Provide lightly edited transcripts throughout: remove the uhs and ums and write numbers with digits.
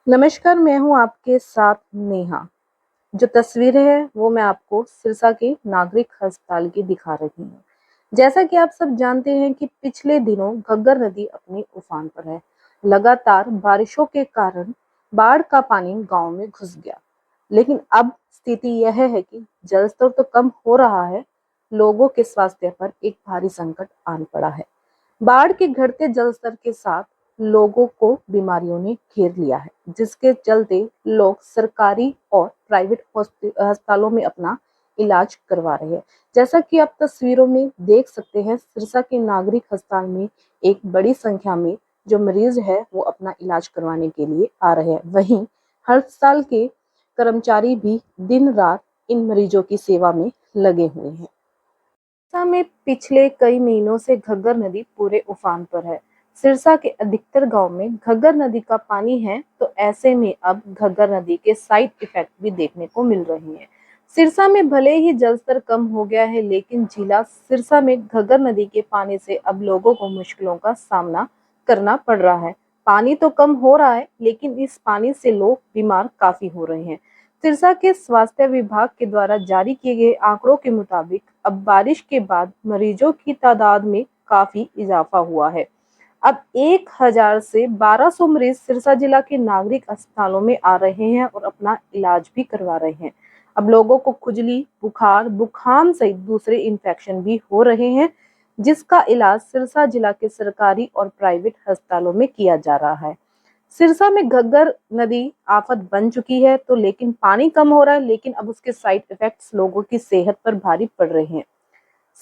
नमस्कार, मैं हूँ आपके साथ नेहा। जो तस्वीरें हैं वो मैं आपको सिरसा के नागरिक अस्पताल की दिखा रही हूँ। जैसा कि आप सब जानते हैं कि पिछले दिनों घग्गर नदी अपने उफान पर है। लगातार बारिशों के कारण बाढ़ का पानी गांव में घुस गया, लेकिन अब स्थिति यह है कि जलस्तर तो कम हो रहा है, लोगों के स्वास्थ्य पर एक भारी संकट आन पड़ा है। बाढ़ के घटते जलस्तर के साथ लोगों को बीमारियों ने घेर लिया है, जिसके चलते लोग सरकारी और प्राइवेट अस्पतालों में अपना इलाज करवा रहे हैं। जैसा कि आप तस्वीरों में देख सकते हैं, सिरसा के नागरिक अस्पताल में एक बड़ी संख्या में जो मरीज है वो अपना इलाज करवाने के लिए आ रहे हैं। वहीं हर साल के कर्मचारी भी दिन रात इन मरीजों की सेवा में लगे हुए हैं। सिरसा में पिछले कई महीनों से घग्गर नदी पूरे उफान पर है। सिरसा के अधिकतर गांव में घग्गर नदी का पानी है, तो ऐसे में अब घग्गर नदी के साइड इफेक्ट भी देखने को मिल रहे हैं। सिरसा में भले ही जलस्तर कम हो गया है, लेकिन जिला सिरसा में घग्गर नदी के पानी से अब लोगों को मुश्किलों का सामना करना पड़ रहा है। पानी तो कम हो रहा है, लेकिन इस पानी से लोग बीमार काफी हो रहे हैं। सिरसा के स्वास्थ्य विभाग के द्वारा जारी किए गए आंकड़ों के मुताबिक अब बारिश के बाद मरीजों की तादाद में काफी इजाफा हुआ है। अब 1000 से 1200 मरीज सिरसा जिला के नागरिक अस्पतालों में आ रहे हैं और अपना इलाज भी करवा रहे हैं। अब लोगों को खुजली, बुखार, जुकाम सहित दूसरे इन्फेक्शन भी हो रहे हैं, जिसका इलाज सिरसा जिला के सरकारी और प्राइवेट अस्पतालों में किया जा रहा है। सिरसा में घग्गर नदी आफत बन चुकी है, तो लेकिन पानी कम हो रहा है, लेकिन अब उसके साइड इफेक्ट्स लोगों की सेहत पर भारी पड़ रहे हैं।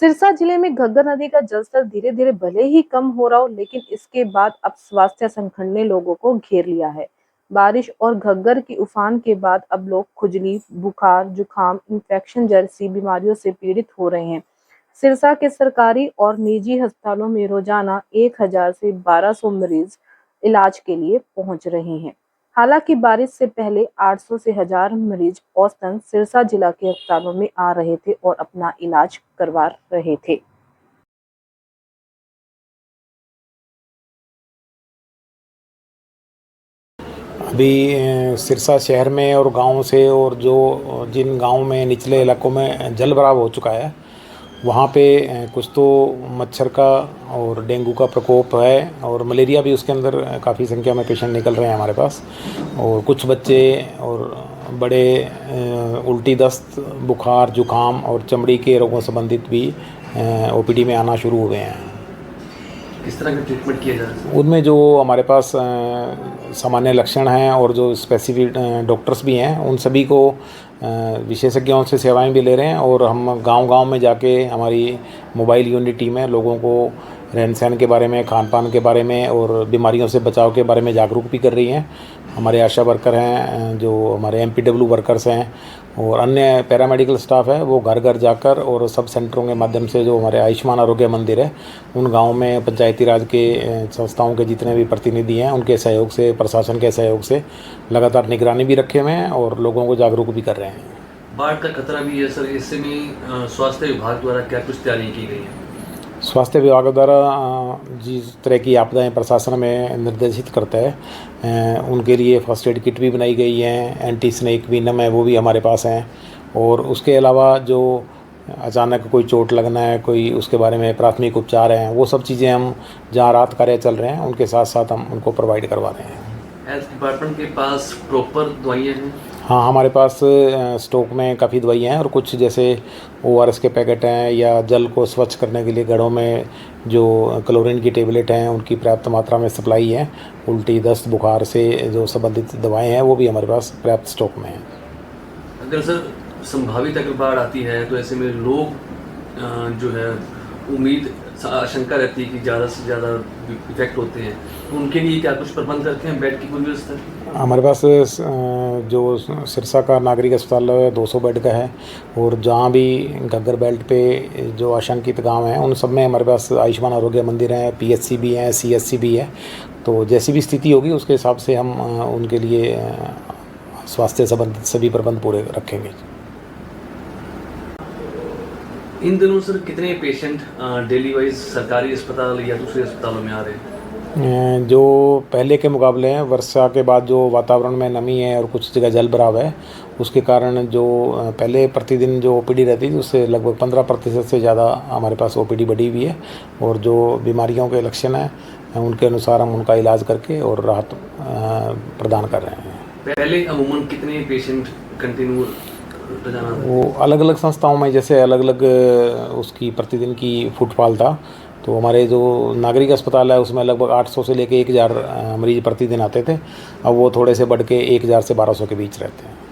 सिरसा जिले में घग्गर नदी का जलस्तर धीरे धीरे भले ही कम हो रहा हो, लेकिन इसके बाद अब स्वास्थ्य संकट ने लोगों को घेर लिया है। बारिश और घग्गर की उफान के बाद अब लोग खुजली, बुखार, जुकाम, इन्फेक्शन जैसी बीमारियों से पीड़ित हो रहे हैं। सिरसा के सरकारी और निजी अस्पतालों में रोजाना 1000 से 1200 मरीज इलाज के लिए पहुंच रहे हैं। हालांकि बारिश से पहले 800 से 1000 मरीज औसतन सिरसा जिला के अस्पतालों में आ रहे थे और अपना इलाज करवा रहे थे। अभी सिरसा शहर में और गांव से और जो जिन गांव में निचले इलाकों में जल भराव हो चुका है, वहाँ पे कुछ तो मच्छर का और डेंगू का प्रकोप है और मलेरिया भी उसके अंदर काफ़ी संख्या में पेशेंट निकल रहे हैं हमारे पास। और कुछ बच्चे और बड़े उल्टी, दस्त, बुखार, जुकाम और चमड़ी के रोगों संबंधित भी ओपीडी में आना शुरू हुए हैं। किस तरह का ट्रीटमेंट किया जा रहा है? उनमें जो हमारे पास सामान्य लक्षण हैं और जो स्पेसिफिक डॉक्टर्स भी हैं, उन सभी को विशेषज्ञों से सेवाएं भी ले रहे हैं। और हम गांव-गांव में जाके हमारी मोबाइल यूनिट टीम है, लोगों को रहन सहन के बारे में, खान पान के बारे में और बीमारियों से बचाव के बारे में जागरूक भी कर रही हैं। हमारे आशा वर्कर हैं, जो हमारे एमपीडब्ल्यू वर्कर्स हैं और अन्य पैरामेडिकल स्टाफ है, वो घर घर जाकर और सब सेंटरों के माध्यम से, जो हमारे आयुष्मान आरोग्य मंदिर है, उन गाँव में पंचायती राज के संस्थाओं के जितने भी प्रतिनिधि हैं, उनके सहयोग से, प्रशासन के सहयोग से लगातार निगरानी भी रखे हुए हैं और लोगों को जागरूक भी कर रहे हैं। बाढ़ का खतरा भी है सर, इससे में स्वास्थ्य विभाग द्वारा क्या कुछ तैयारी की गई है? स्वास्थ्य विभाग द्वारा जिस तरह की आपदाएं प्रशासन में निर्देशित करता है, उनके लिए फर्स्ट एड किट भी बनाई गई है, एंटी स्नेक विनम है, वो भी हमारे पास हैं। और उसके अलावा जो अचानक कोई चोट लगना है, कोई उसके बारे में प्राथमिक उपचार हैं, वो सब चीज़ें हम जहाँ राहत कार्य चल रहे हैं उनके साथ साथ हम उनको प्रोवाइड करवा रहे हैं। हेल्थ डिपार्टमेंट के पास प्रॉपर दवाइयाँ हैं? हाँ, हमारे पास स्टॉक में काफ़ी दवाइयाँ हैं और कुछ जैसे ओआरएस के पैकेट हैं या जल को स्वच्छ करने के लिए घड़ों में जो क्लोरीन की टेबलेट हैं, उनकी पर्याप्त मात्रा में सप्लाई है। उल्टी, दस्त, बुखार से जो संबंधित दवाएं हैं, वो भी हमारे पास पर्याप्त स्टॉक में हैं। अगर सर संभावित अगर बाढ़ आती है तो ऐसे में लोग जो है उम्मीद, आशंका रहती है कि ज़्यादा से ज़्यादा इफेक्ट होते हैं, तो उनके लिए क्या कुछ प्रबंध करते हैं, बेड की पूरी व्यवस्था? हमारे पास जो सिरसा का नागरिक अस्पताल है 200 बेड का है और जहाँ भी घग्गर बेल्ट पे जो आशंकित गांव हैं, उन सब में हमारे पास आयुष्मान आरोग्य मंदिर हैं, पीएचसी भी हैं, सीएचसी भी है। तो जैसी भी स्थिति होगी उसके हिसाब से हम उनके लिए स्वास्थ्य संबंधित सभी प्रबंध पूरे रखेंगे। इन दिनों सर कितने पेशेंट डेली वाइज सरकारी अस्पताल या दूसरे अस्पतालों में आ रहे हैं? जो पहले के मुकाबले हैं, वर्षा के बाद जो वातावरण में नमी है और कुछ जगह जल भराव है, उसके कारण जो पहले प्रतिदिन जो ओपीडी रहती थी उससे लगभग 15% से ज़्यादा हमारे पास ओपीडी बढ़ी हुई है। और जो बीमारियों के लक्षण हैं उनके अनुसार हम उनका इलाज करके और राहत प्रदान कर रहे हैं। पहले अमूमन कितने पेशेंट कंटिन्यू रोजाना? वो अलग अलग संस्थाओं में जैसे अलग अलग उसकी प्रतिदिन की फुटफॉल था, तो हमारे जो नागरिक अस्पताल है उसमें लगभग 800 से लेके 1000 मरीज प्रतिदिन आते थे। अब वो थोड़े से बढ़ के 1000 से 1200 के बीच रहते हैं।